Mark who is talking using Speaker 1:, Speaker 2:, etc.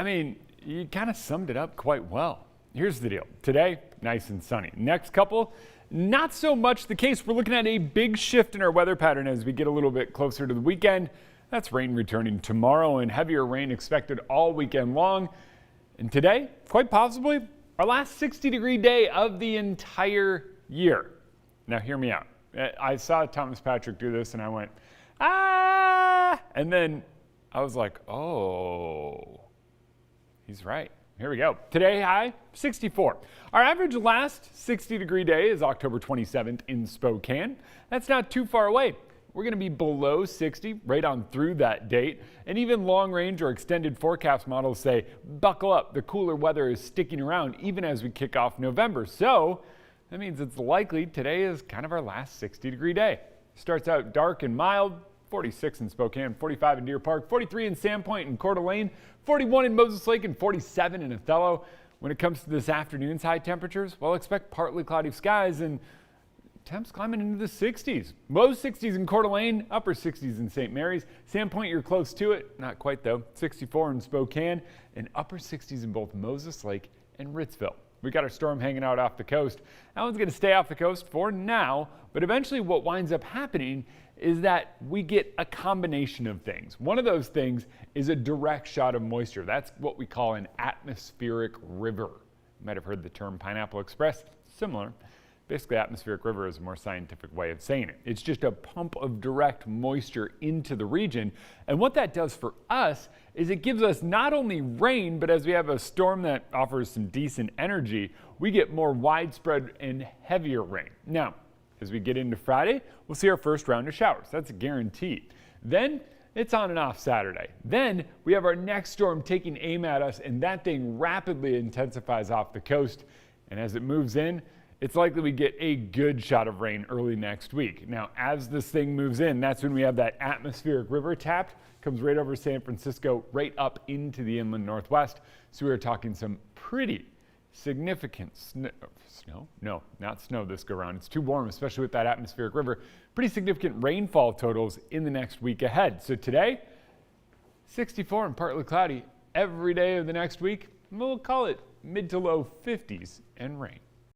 Speaker 1: I mean, you kind of summed it up quite well. Here's the deal. Today, nice and sunny. Next couple, not so much the case. We're looking at a big shift in our weather pattern as we get a little bit closer to the weekend. That's rain returning tomorrow and heavier rain expected all weekend long. And today, quite possibly, our last 60-degree day of the entire year. Now, hear me out. I saw Thomas Patrick do this and I went, ah, and then I was like, oh, he's right. Here we go. Today high, 64. Our average last 60-degree day is October 27th in Spokane. That's not too far away. We're going to be below 60 right on through that date. And even long range or extended forecast models say, buckle up. The cooler weather is sticking around even as we kick off November. So that means it's likely today is kind of our last 60-degree day. Starts out dark and mild. 46 in Spokane, 45 in Deer Park, 43 in Sandpoint and Coeur d'Alene, 41 in Moses Lake, and 47 in Othello. When it comes to this afternoon's high temperatures, well, expect partly cloudy skies and temps climbing into the 60s. Low 60s in Coeur d'Alene, upper 60s in St. Mary's. Sandpoint, you're close to it. Not quite, though. 64 in Spokane and upper 60s in both Moses Lake and Ritzville. We got our storm hanging out off the coast. That one's going to stay off the coast for now, but eventually what winds up happening is that we get a combination of things. One of those things is a direct shot of moisture. That's what we call an atmospheric river. You might have heard the term Pineapple Express. Similar. Basically, atmospheric river is a more scientific way of saying it. It's just a pump of direct moisture into the region. And what that does for us is it gives us not only rain, but as we have a storm that offers some decent energy, we get more widespread and heavier rain. Now, as we get into Friday, we'll see our first round of showers. That's guaranteed. Then it's on and off Saturday. Then we have our next storm taking aim at us, and that thing rapidly intensifies off the coast. And as it moves in, it's likely we get a good shot of rain early next week. Now, as this thing moves in, that's when we have that atmospheric river tapped, comes right over San Francisco, right up into the inland northwest. So we're talking some pretty significant snow. No, not snow this go around. It's too warm, especially with that atmospheric river. Pretty significant rainfall totals in the next week ahead. So today, 64 and partly cloudy every day of the next week. We'll call it mid to low 50s and rain.